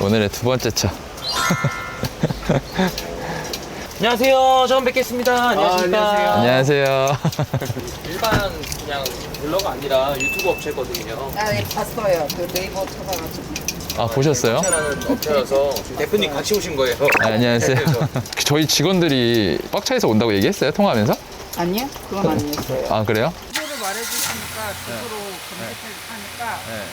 오늘의 두 번째 차. 안녕하세요. 처음 뵙겠습니다. 안녕하십니까. 안녕하세요. 일반 그냥 블로거 아니라 유튜브 업체거든요. 아, 네, 봤어요. 그 네이버 찾아가지고. 아, 보셨어요? 업체라는 업체여서 대표님 같이 오신 거예요. 아, 안녕하세요. 저희 직원들이 꽉 차에서 온다고 얘기했어요? 통화하면서? 아니요? 그건 아니었어요. 아, 그래요? 주소를 말해주시니까 주소로 검색을 하니까 네.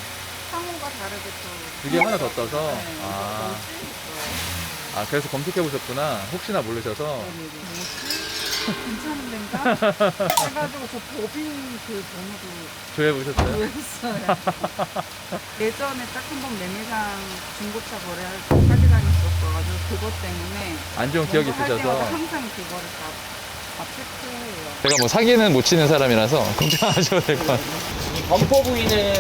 상호가 다르게 또. 두 개 하나 더 떠서? 네, 아. 뭐지? 아, 그래서 검색해 보셨구나. 혹시나 모르셔서. 뭐지? 괜찮은 데인가? 해가지고 저 법인 그 번호도 조회해 보셨어요? 구했어요. 예전에 딱 한 번 매매상 중고차 거래할 때 사기 당했었어가지고 그것 때문에 안 좋은 기억이 뭔가 할 있으셔서. 때마다 항상 그거를 다 체크해요. 제가 뭐 사기는 못 치는 사람이라서 걱정 안 하셔도 될 것 같아요. 이 범퍼 부위는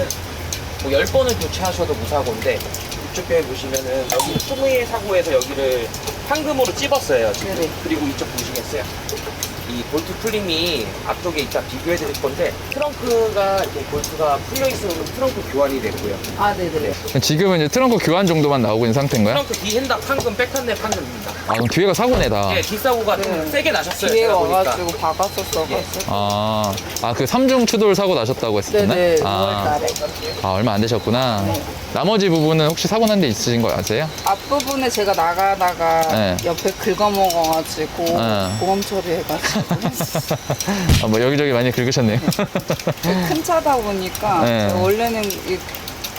뭐 10번을 교체하셔도 무사고인데 이쪽에 보시면은 여기 소무의 사고에서 여기를 황금으로 찝었어요 지금. 네네. 그리고 이쪽 보시겠어요? 이 볼트 풀림이 앞쪽에 이따 비교해 드릴 건데 트렁크가 이렇게 볼트가 풀려 있으면 트렁크 교환이 되고요. 아, 네네. 지금은 이제 트렁크 교환 정도만 나오고 있는 상태인 거야? 트렁크 뒤 핸답 황금, 백탄랩 황금입니다. 아, 그럼 뒤에가 사고네, 다. 네, 뒷사고가 네. 좀 세게 나셨어요. 뒤에 제가 보니까. 와가지고 박았었어가지고. 아, 그 삼중 추돌 사고 나셨다고 했었나? 네네, 아, 6월달에. 아, 얼마 안 되셨구나. 네. 나머지 부분은 혹시 사고 난 데 있으신 거 아세요? 앞부분에 제가 나가다가 네. 옆에 긁어먹어가지고 네. 보험 처리해가지고 아, 뭐 여기저기 많이 긁으셨네요. 큰 차다 보니까 네. 제가 원래는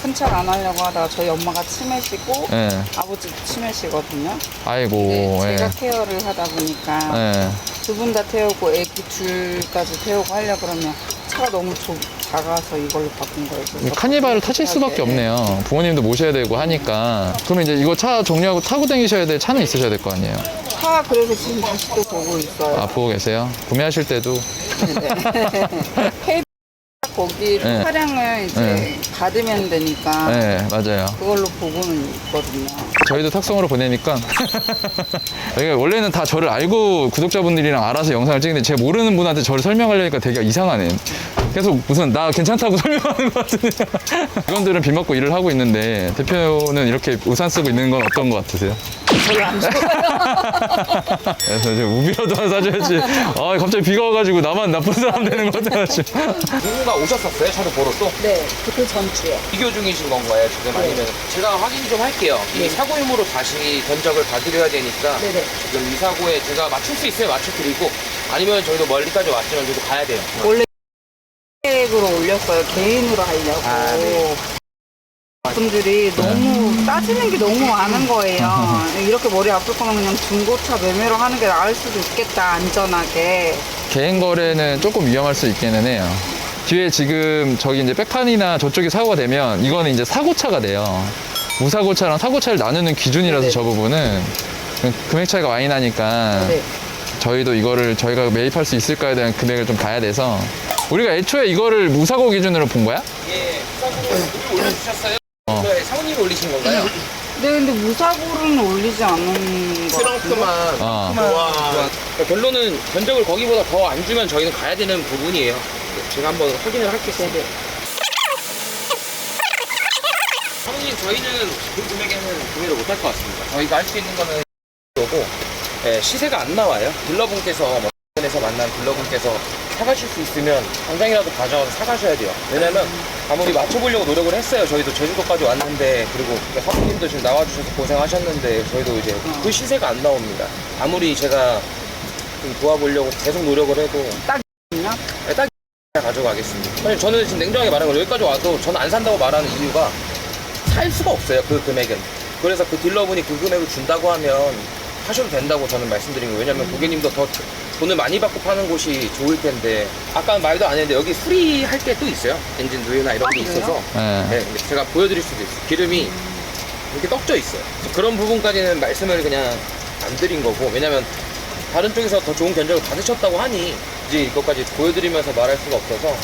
큰 차를 안 하려고 하다가 저희 엄마가 치매시고 네. 아버지 치매시거든요. 아이고, 근데 예. 제가 케어를 하다 보니까 예. 두 분 다 태우고 애기 둘까지 태우고 하려고 그러면 차가 너무 작아서 이걸로 바꾼 거예요. 그래서 카니발을 타실 수밖에 없네요. 부모님도 모셔야 되고 하니까. 그러면 이제 이거 차 정리하고 타고 다니셔야 될 차는 있으셔야 될 거 아니에요? 차 그래서 지금 다시 또 보고 있어요. 아, 보고 계세요? 구매하실 때도. 네. 거기 네. 차량을 이제 네. 받으면 되니까 네, 맞아요. 그걸로 보고는 있거든요. 저희도 탁송으로 보내니까. 이게 원래는 다 저를 알고 구독자분들이랑 알아서 영상을 찍는데 제가 모르는 분한테 저를 설명하려니까 되게 이상하네. 계속 무슨 나 괜찮다고 설명하는 것 같은데. 직원들은 비 맞고 일을 하고 있는데 대표는 이렇게 우산 쓰고 있는 건 어떤 것 같으세요? 별로 안 좋아요. 그래서 이제 우비라도 하나 사줘야지. 아, 갑자기 비가 와가지고 나만 나쁜 사람 되는 것 같아가지고. 누군가 오셨었어요? 차를 보러 또? 네, 그 전주요. 비교 중이신 건가요, 지금? 네. 아니면 제가 확인 좀 할게요. 이 네. 사고 유무로 다시 견적을 봐드려야 되니까 네네. 지금 이 사고에 제가 맞출 수 있으면 맞춰드리고 아니면 저희도 멀리까지 왔지만 저희도 가야 돼요. 원래 계획으로 올렸어요. 개인으로 하려고. 아, 네. 분들이 너무 따지는 게 너무 많은 거예요. 이렇게 머리 아플 거면 그냥 중고차 매매로 하는 게 나을 수도 있겠다, 안전하게. 개인 거래는 조금 위험할 수 있기는 해요. 뒤에 지금 저기 이제 백판이나 저쪽에 사고가 되면 이거는 이제 사고차가 돼요. 무사고차랑 사고차를 나누는 기준이라서 네네. 저 부분은 금액 차이가 많이 나니까 네. 저희도 이거를 저희가 매입할 수 있을까에 대한 금액을 좀 봐야 돼서 우리가 애초에 이거를 무사고 기준으로 본 거야? 예, 사고 올려주셨어요? 네, 사모님이 올리신 건가요? 네, 근데 무사고는 올리지 않은 거. 트렁크만. 어. 그러니까 결론은 견적을 거기보다 더 안 주면 저희는 가야 되는 부분이에요. 제가 한번 확인을 할게요. 사모님, 저희는 그 금액에는 구매를 못 할 것 같습니다. 저희가 할 수 있는 거는 거고, 예, 시세가 안 나와요. 딜러분께서 뭐 에서 만난 딜러분께서 사가실 수 있으면 당장이라도 가져와서 사가셔야 돼요. 왜냐면 아무리 맞춰보려고 노력을 했어요. 저희도 제주도까지 왔는데, 그리고 사모님도 지금 나와주셔서 고생하셨는데 저희도 이제 그 시세가 안 나옵니다. 아무리 제가 좀 도와보려고 계속 노력을 해도 있나? 네, 딱 가져가겠습니다. 사실 저는 지금 냉정하게 말하는 거 여기까지 와도 저는 안 산다고 말하는 이유가 살 수가 없어요. 그 금액은. 그래서 그 딜러분이 그 금액을 준다고 하면 하셔도 된다고 저는 말씀드린 거예요. 왜냐면 고객님도 더 돈을 많이 받고 파는 곳이 좋을 텐데, 아까 말도 안 했는데 여기 수리할 게 또 있어요. 엔진 누유나 이런 게 그래요? 있어서 네. 네, 근데 제가 보여드릴 수도 있어요. 기름이 이렇게 떡져 있어요. 그래서 그런 부분까지는 말씀을 그냥 안 드린 거고, 왜냐면 다른 쪽에서 더 좋은 견적을 받으셨다고 하니 이제 이것까지 보여드리면서 말할 수가 없어서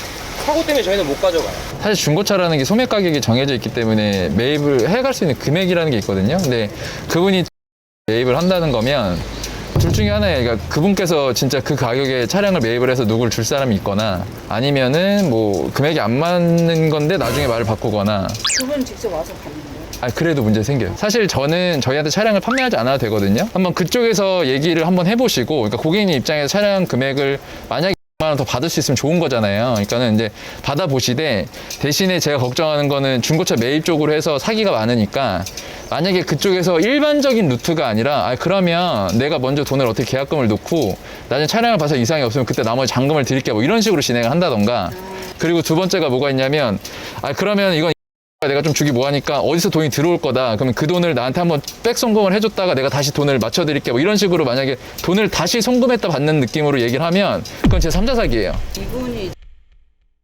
사고 때문에 저희는 못 가져가요. 사실 중고차라는 게 소매 가격이 정해져 있기 때문에 매입을 해갈 수 있는 금액이라는 게 있거든요. 근데 그분이 매입을 한다는 거면 둘 중에 하나예요. 그러니까 그분께서 진짜 그 가격에 차량을 매입을 해서 누구를 줄 사람이 있거나 아니면은 뭐 금액이 안 맞는 건데 나중에 말을 바꾸거나. 두 분 직접 와서 봤는데요? 그래도 문제 생겨요. 사실 저는 저희한테 차량을 판매하지 않아도 되거든요. 한번 그쪽에서 얘기를 한번 해보시고, 그러니까 고객님 입장에서 차량 금액을 만약에 만 더 받을 수 있으면 좋은 거잖아요. 그러니까는 이제 받아보시되, 대신에 제가 걱정하는 거는 중고차 매입 쪽으로 해서 사기가 많으니까, 만약에 그쪽에서 일반적인 루트가 아니라 그러면 내가 먼저 돈을 어떻게 계약금을 넣고 나중에 차량을 봐서 이상이 없으면 그때 나머지 잔금을 드릴게요, 뭐 이런 식으로 진행을 한다던가. 그리고 두 번째가 뭐가 있냐면, 그러면 이건 내가 좀 주기 뭐하니까 어디서 돈이 들어올 거다. 그러면 그 돈을 나한테 한번 백 송금을 해줬다가 내가 다시 돈을 맞춰드릴게, 뭐 이런 식으로 만약에 돈을 다시 송금했다 받는 느낌으로 얘기를 하면 그건 제 3자 사기예요. 이분이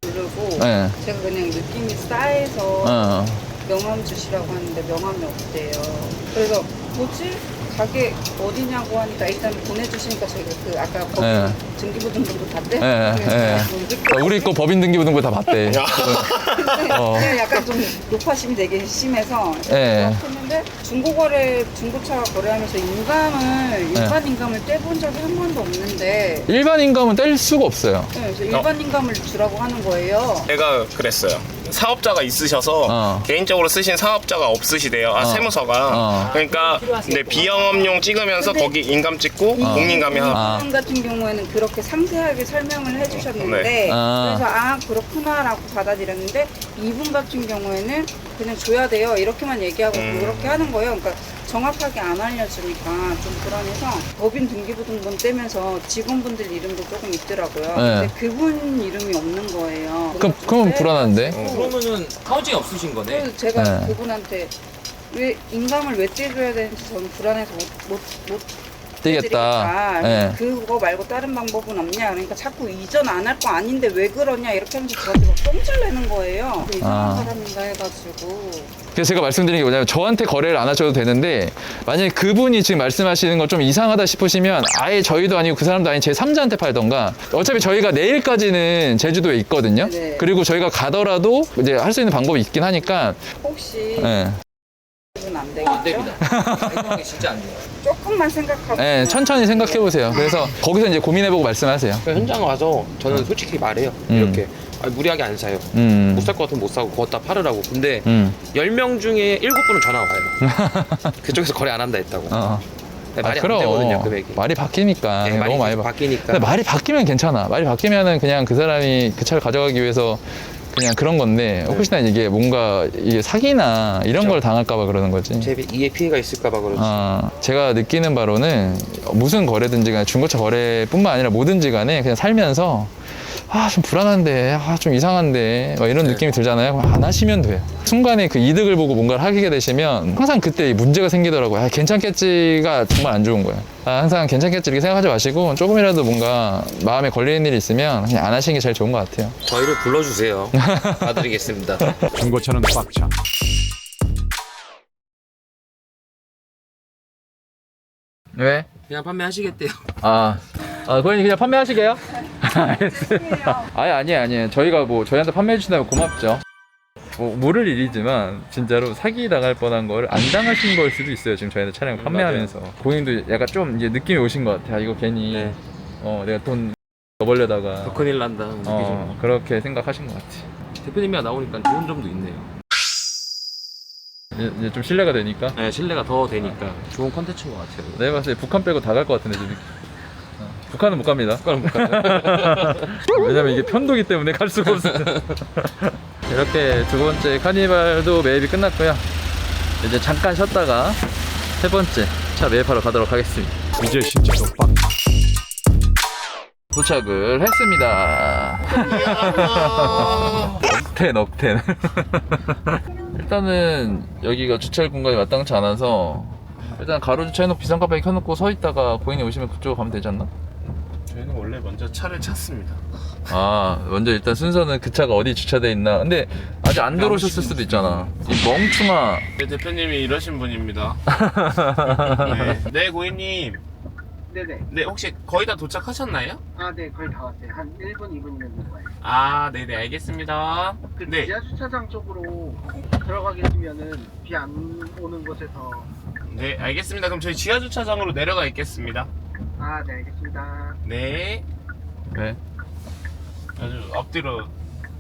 부르고 네. 제가 그냥 느낌이 싸해서 명함 주시라고 하는데 명함이 없대요. 그래서 뭐지? 가게 어디냐고 하니까 일단 보내주시니까 저희가 그 아까 거기 네. 등기부등본도 봤대? 네. 우리 거 법인 등기부등본 다 봤대. 그냥 약간 좀 높아심이 되게 심해서 네. 했는데 중고차 거래하면서 일반 인감을 떼본 적이 한 번도 없는데 일반 인감은 뗄 수가 없어요. 네, 그래서 일반 인감을 주라고 하는 거예요. 제가 그랬어요. 사업자가 있으셔서 개인적으로 쓰신 사업자가 없으시대요. 세무서가. 그러니까 근데 비영업용 찍으면서 거기 인감 찍고 공인감이 하나. 이분 같은 경우에는 그렇게 상세하게 설명을 해주셨는데 네. 그래서 그렇구나라고 받아들였는데 이분 같은 경우에는 그냥 줘야 돼요 이렇게만 얘기하고 그렇게 하는 거예요. 그러니까 정확하게 안 알려주니까 좀 불안해서 법인 등기부등본 떼면서 직원분들 이름도 조금 있더라고요. 근데 그분 이름이 없는 거예요. 그럼 불안한데? 그러면은 카우징이 없으신 거네. 그래서 제가 네. 그분한테 왜 인감을 왜 떼줘야 되는지 저는 불안해서 못 떼겠다. 네. 그거 말고 다른 방법은 없냐. 그러니까 자꾸 이전 안 할 거 아닌데 왜 그러냐 이렇게 하면서 저한테 막 똥질 내는 거예요. 이상한 사람인가 해가지고. 그래서 제가 말씀드린 게 뭐냐면 저한테 거래를 안 하셔도 되는데 만약에 그분이 지금 말씀하시는 거 좀 이상하다 싶으시면 아예 저희도 아니고 그 사람도 아닌 제 3자한테 팔던가. 어차피 저희가 내일까지는 제주도에 있거든요. 네. 그리고 저희가 가더라도 이제 할 수 있는 방법이 있긴 하니까. 혹시 네. 그분 안 안 되겠죠? 됩니다. 이거 진짜 안 돼요. 조금만 생각하고. 네, 천천히 생각해 보세요. 그래서 거기서 이제 고민해보고 말씀하세요. 현장 와서 저는 솔직히 말해요. 이렇게 무리하게 안 사요. 못 살 것 같으면 못 사고 그거 팔으라고. 근데 10명 중에 7분은 전화 와요. 그쪽에서 거래 안 한다 했다고. 말이 안 되거든요, 금액이. 말이 바뀌니까. 네, 너무 많이 바뀌니까. 근데 말이 바뀌면 괜찮아. 말이 바뀌면은 그냥 그 사람이 그 차를 가져가기 위해서 그냥 그런 건데 혹시나 이게 뭔가 이게 사기나 이런 걸 당할까봐 그러는 거지. 제 이해 피해가 있을까봐 그러지. 제가 느끼는 바로는 무슨 거래든지 간에 중고차 거래뿐만 아니라 뭐든지 간에 그냥 살면서 좀 불안한데, 좀 이상한데, 막 이런 느낌이 들잖아요. 그럼 안 하시면 돼요. 순간에 그 이득을 보고 뭔가를 하게 되시면 항상 그때 문제가 생기더라고요. 괜찮겠지가 정말 안 좋은 거예요. 항상 괜찮겠지 이렇게 생각하지 마시고 조금이라도 뭔가 마음에 걸리는 일이 있으면 그냥 안 하시는 게 제일 좋은 것 같아요. 저희를 불러주세요. 봐드리겠습니다. 중고차는 꽉차. 왜? 그냥 판매하시겠대요. 고객님 그냥 판매하시게요? 알겠습니다. 아니에요. 저희가 저희한테 판매해 주신다면 고맙죠. 모를 일이지만 진짜로 사기 당할 뻔한 거를 안 당하신 걸 수도 있어요. 지금 저희한테 차량을 판매하면서. 고객님도 약간 좀 이제 느낌이 오신 것 같아요. 이거 괜히 네. 내가 돈 넣어버려다가 더 큰일 난다. 느끼죠. 그렇게 생각하신 것 같아요. 대표님이 나오니까 좋은 점도 있네요. 이제 좀 신뢰가 되니까. 네, 신뢰가 더 되니까 좋은 컨텐츠인 것 같아요. 내가 봤을 때 북한 빼고 다 갈 것 같은데 지금. 북한은 못 갑니다. 북한은 못 가요. 왜냐면 이게 편도기 때문에 갈 수가 없어요. 이렇게 두 번째 카니발도 매입이 끝났고요. 이제 잠깐 쉬었다가 세 번째 차 매입하러 가도록 하겠습니다. 이제 신차도 빡. 도착을 했습니다. 억텐. 일단은 여기가 주차할 공간이 마땅치 않아서 일단 가로 주차해놓고 비상카페 켜놓고 서 있다가 고객님 오시면 그쪽으로 가면 되지 않나? 저희는 원래 먼저 차를 찾습니다. 먼저 일단 순서는 그 차가 어디 주차돼 있나. 근데 아직 안 들어오셨을 수도 있잖아. 이 멍충아. 네, 대표님이 이러신 분입니다. 네, 고객님. 네네. 네, 혹시 거의 다 도착하셨나요? 네, 거의 다 왔어요. 한 1분, 2분이면 올 거예요. 네네, 알겠습니다. 네. 지하 주차장 쪽으로 들어가 계시면은 비 안 오는 곳에서. 네, 알겠습니다. 그럼 저희 지하 주차장으로 내려가 있겠습니다. 네, 알겠습니다. 네. 네. 아주 앞뒤로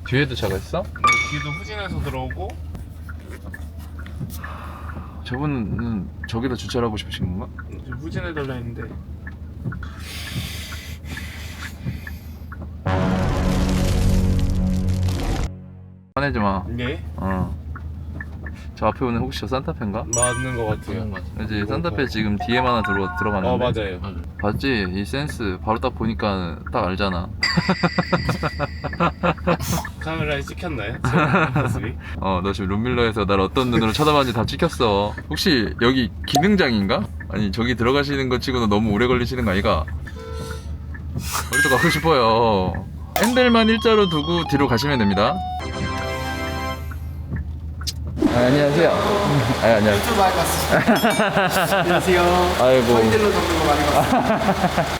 뒤에도 차가 있어? 뒤도 후진해서 들어오고. 저분은 저기다 주차를 하고 싶으신 건가? 후진해달라 했는데. 화내지 마. 네? 저 앞에 오는 혹시 저 산타페인가? 맞는 것 같아요. 그지 산타페 지금 DM 하나 들어갔는데. 맞아요. 봤지? 이 센스 바로 딱 보니까 딱 알잖아. 카메라에 찍혔나요? 모습이? 너 지금 룸밀러에서 날 어떤 눈으로 쳐다봤는지 다 찍혔어. 혹시 여기 기능장인가? 아니 저기 들어가시는 거 치고는 너무 오래 걸리시는 거 아이가? 우리도 가고 싶어요. 핸들만 일자로 두고 뒤로 가시면 됩니다. 안녕하세요. 안녕하세요. 유튜브 많이 봤어요. 안녕하세요. 아이고. 서인들로 잡는 거 많이 봤어요.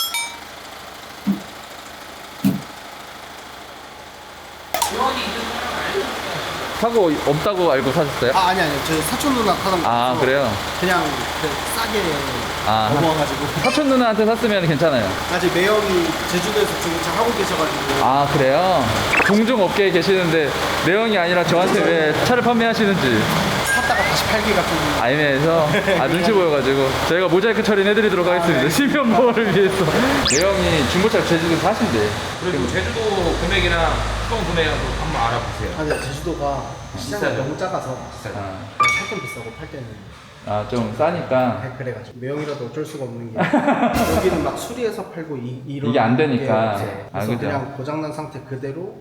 사고 없다고 알고 사셨어요? 아니 저 사촌 누나 타던 거. 아, 그래요? 그냥 싸게 아, 넘어와가지고. 사촌 누나한테 샀으면 괜찮아요. 아직 매형이 제주도에서 중고차 하고 계셔가지고. 아, 그래요? 동종 업계에 계시는데 내형이 아니라 저한테 왜 차를 판매하시는지 샀다가 다시 팔기가 좀. 애매해서 눈치 보여가지고 저희가 모자이크 처리해드리도록 하겠습니다. 시면보호를 위해서. 내형이 중고차 제주도에서 하신대. 그리고 제주도 금액이랑 수동 금액이랑 한번 알아보세요. 아니 제주도가 시장이 비싸죠? 너무 작아서 비싸죠. 살 좀 비싸고 팔 때는 좀 싸니까 그래가지고 매형이라도 어쩔 수가 없는 게 여기는 막 수리해서 팔고 이런 이게 안 되니까. 게 없어요. 아, 그래서 그죠. 그냥 고장난 상태 그대로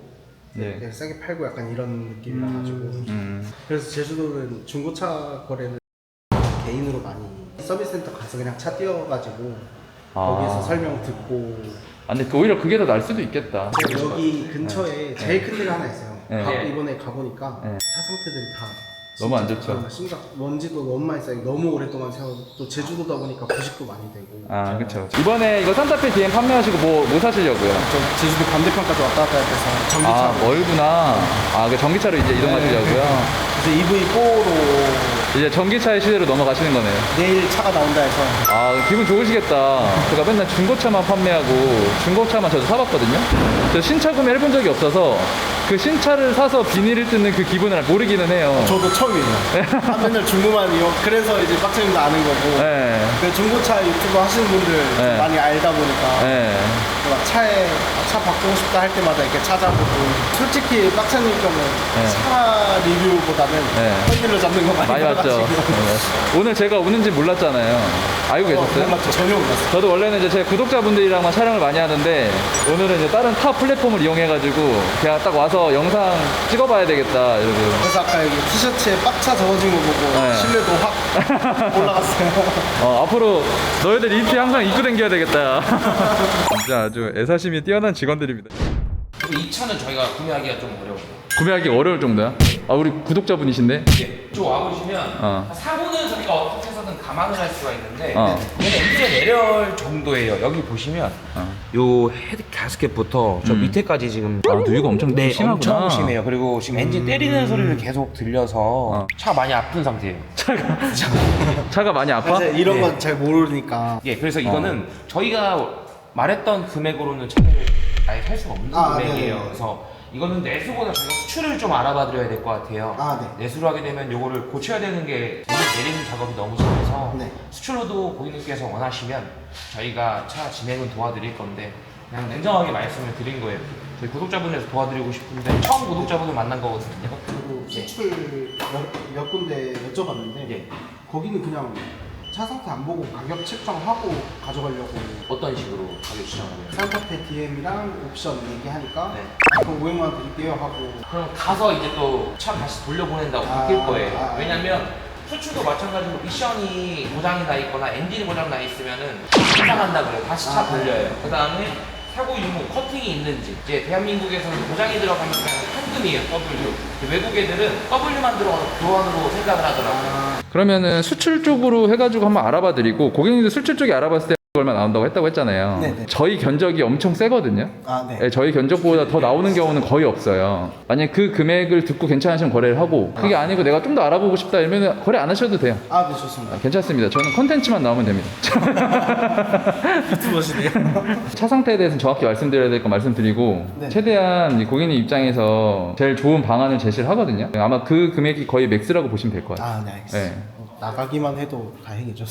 네. 그냥 싸게 팔고 약간 이런 느낌이라 가지고 그래서 제주도는 중고차 거래는 개인으로 많이 서비스 센터 가서 그냥 차 띄워가지고 거기서 설명 듣고 근데 오히려 그게 더 나을 수도 있겠다. 제가 여기 근처에 제일 큰 데가 하나 있어요. 네. 이번에 가보니까 네. 차 상태들이 다 너무 안 진짜 좋죠. 심각 먼지도 너무 많이 쌓이고 너무 오랫동안 세워서 또 제주도다 보니까 부식도 많이 되고 그쵸. 이번에 이거 산타페 DM 판매하시고 뭐 사시려고요? 저 제주도 반대편까지 왔다 갔다 해서 전기차로 멀구나. 그 전기차로 이제 이동하시려고요? 그래서 EV4로 이제 전기차의 시대로 넘어가시는 거네요. 내일 차가 나온다 해서 기분 좋으시겠다. 제가 맨날 중고차만 판매하고 중고차만 저도 사봤거든요. 저 신차 구매를 해본 적이 없어서 그 신차를 사서 비닐을 뜯는 그 기분을 모르기는 해요. 저도 처음이에요. 맨날 중고만 그래서 이제 빡쳐님도 아는 거고 네. 그 중고차 유튜브 하시는 분들 네. 많이 알다 보니까 네. 막 차 바꾸고 싶다 할 때마다 이렇게 찾아보고 솔직히 빡차님 경우는 차 리뷰보다는 핸들로 잡는 거 많이 봤죠. 봐가지고. 오늘 제가 오는지 몰랐잖아요. 알고 계셨어요? 몰랐죠. 전혀 몰랐어요. 저도 원래는 이제 제 구독자분들이랑만 촬영을 많이 하는데 오늘은 이제 다른 타 플랫폼을 이용해가지고 그냥 딱 와서 영상 찍어봐야 되겠다 이러고. 그래서 아까 여기 티셔츠에 빡차 적어진 거 보고 신뢰도 확 올라갔어요. 앞으로 너희들 이 티 항상 입고 다녀야 되겠다. 진짜 아주 애사심이 뛰어난 직원들입니다. 이 차는 저희가 구매하기가 좀 어려워요. 구매하기 어려울 정도야? 우리 구독자분이신데? 예, 좀 와보시면 사고는 저희가 어떻게 해서든 감안을 할 수가 있는데 얘는 엔진의 내열 정도예요. 여기 보시면 요 헤드 가스켓부터 저 밑에까지 지금 누유가 엄청 심하구나. 엄청 심해요. 그리고 지금 엔진 때리는 소리를 계속 들려서 차 많이 아픈 상태예요. 차가 많이 아파? 사실 이런 건 잘 모르니까 예, 그래서 이거는 저희가 말했던 금액으로는 차를 아예 살 수가 없는 금액이에요. 네네. 그래서 이거는 내수보다 저희가 수출을 좀 알아봐 드려야 될 것 같아요. 네. 내수를 하게 되면 이거를 고쳐야 되는 게 내리는 작업이 너무 심해서 네. 수출로도 고객님께서 원하시면 저희가 차 진행은 도와드릴 건데 그냥 냉정하게 말씀을 드린 거예요. 저희 구독자분에서 도와드리고 싶은데 처음 구독자분을 만난 거거든요. 그리고 수출 몇 군데 여쭤봤는데 예. 거기는 그냥 차 상태 안 보고 가격 책정하고 가져가려고 어떤 식으로 가격 추정을 해요? 산타페 DM이랑 옵션 얘기하니까 네. 그럼 500만 원 드릴게요 하고 그럼 가서 이제 또 차 다시 돌려보낸다고 바뀔 거예요. 왜냐면 수출도 마찬가지로 미션이 고장이 나 있거나 엔진이 고장 나 있으면은 이상한다 그래요. 다시 차 돌려요. 그 다음에 사고 유무, 커팅이 있는지 이제 대한민국에서는 고장이 들어가면 그냥 현금이에요. W. 외국 애들은 W만 들어가서 교환으로 생각을 하더라고요. 그러면은 수출 쪽으로 해가지고 한번 알아봐 드리고 고객님들 수출 쪽에 알아봤을 때 얼마 나온다고 했다고 했잖아요. 네네. 저희 견적이 엄청 세거든요. 네. 네, 저희 견적보다 더 나오는 경우는 거의 없어요. 만약 그 금액을 듣고 괜찮으시면 거래를 하고 그게 아니고 내가 좀 더 알아보고 싶다 이러면 거래 안 하셔도 돼요. 네, 좋습니다. 괜찮습니다. 저는 컨텐츠만 나오면 됩니다. 유튜버시네요. 차 상태에 대해서는 정확히 말씀드려야 될 거 말씀드리고 네. 최대한 이 고객님 입장에서 제일 좋은 방안을 제시를 하거든요. 아마 그 금액이 거의 맥스라고 보시면 될 것 같아요. 네, 알겠습니다. 네. 나가기만 해도 다행이죠.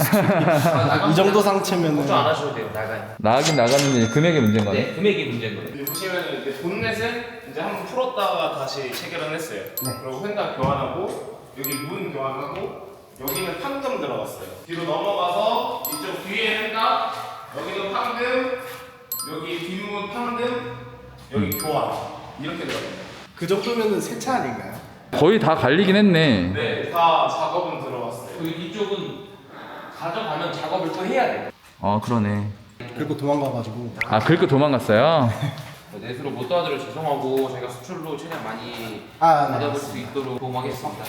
이 정도 상체면은 걱정 안 하셔도 돼요. 나가요. 나가긴 나갔는데 금액의 문제인 거네. 네, 금액이 문제인 거예요. 여기 보시면 이렇게 본넷은 이제 한번 풀었다가 다시 체결을 했어요. 그리고 휀다 교환하고 여기 문 교환하고 여기는 판금 들어갔어요. 뒤로 넘어가서 이쪽 뒤에 휀다 여기는 판금 여기 뒷문 판금 여기 교환 이렇게 들어가요. 그 정도면은 새 차 아닌가요? 거의 다 갈리긴 했네. 네, 다 작업은 들어갔어요. 그리고 이쪽은 가져가면 작업을 또 해야 돼요. 아 그러네. 그리고 도망가가지고 아 긁고 도망갔어요? 넷으로 못 도와드려 죄송하고 저희가 수출로 최대한 많이 네, 받아볼 수 있도록 도움하겠습니다.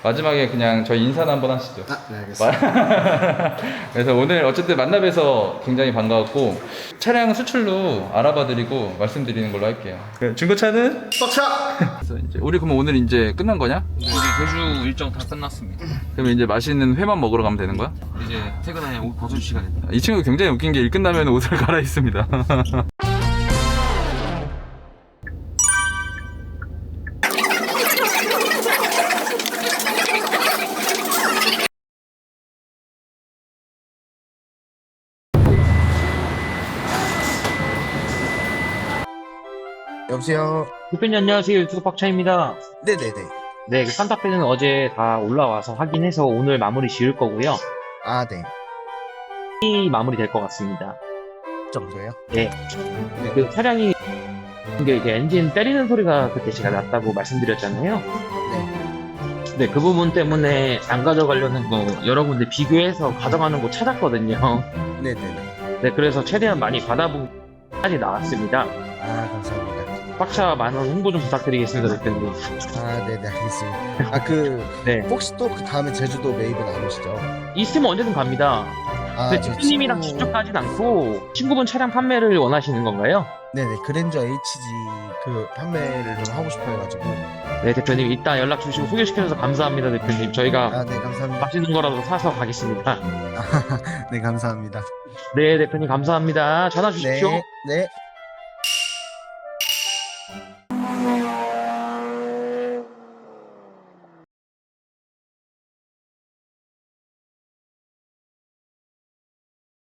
마지막에 그냥 저희 인사나 한번 하시죠. 네 알겠습니다. 그래서 오늘 어쨌든 만나뵈서 굉장히 반가웠고 차량 수출로 알아봐드리고 말씀드리는 걸로 할게요. 중고차는 빡차! 그래서 이제 우리 그럼 오늘 이제 끝난 거냐? 우리 제주 일정 다 끝났습니다. 그럼 이제 맛있는 회만 먹으러 가면 되는 거야? 이제 퇴근하냐 옷 벗을 시간입니다. 이 친구 굉장히 웃긴 게 일 끝나면 옷을 갈아입습니다. 여보세요. 대표님 안녕하세요. 유튜브 박차입니다. 네네네. 네, 그 산타페는 어제 다 올라와서 확인해서 오늘 마무리 지을 거고요. 아, 네. 이 마무리 될 것 같습니다. 정도요? 네. 그 차량이 이게 엔진 때리는 소리가 그때 제가 났다고 말씀드렸잖아요. 네. 네, 그 부분 때문에 안 가져가려는 거 여러 군데 비교해서 가져가는 거 찾았거든요. 네네네. 네, 그래서 최대한 많이 받아보기까지 나왔습니다. 아, 감사합니다. 빡차 만원 홍보 좀 부탁드리겠습니다, 대표님. 아, 네네, 알겠습니다. 네. 혹시 또 그 다음에 제주도 메이브 안 오시죠? 있으면 언제든 갑니다. 아, 근데 제 대표님이랑 친구- 직접 가진 않고 친구분 차량 판매를 원하시는 건가요? 네네, 그랜저 HG 그 판매를 좀 하고 싶어 해가지고. 네, 대표님 이따 연락 주시고 소개시켜줘서 감사합니다, 대표님. 저희가 아, 네, 감사합니다. 맛있는 거라도 사서 가겠습니다. 네, 감사합니다. 네, 대표님 감사합니다. 전화 네, 주십시오. 네.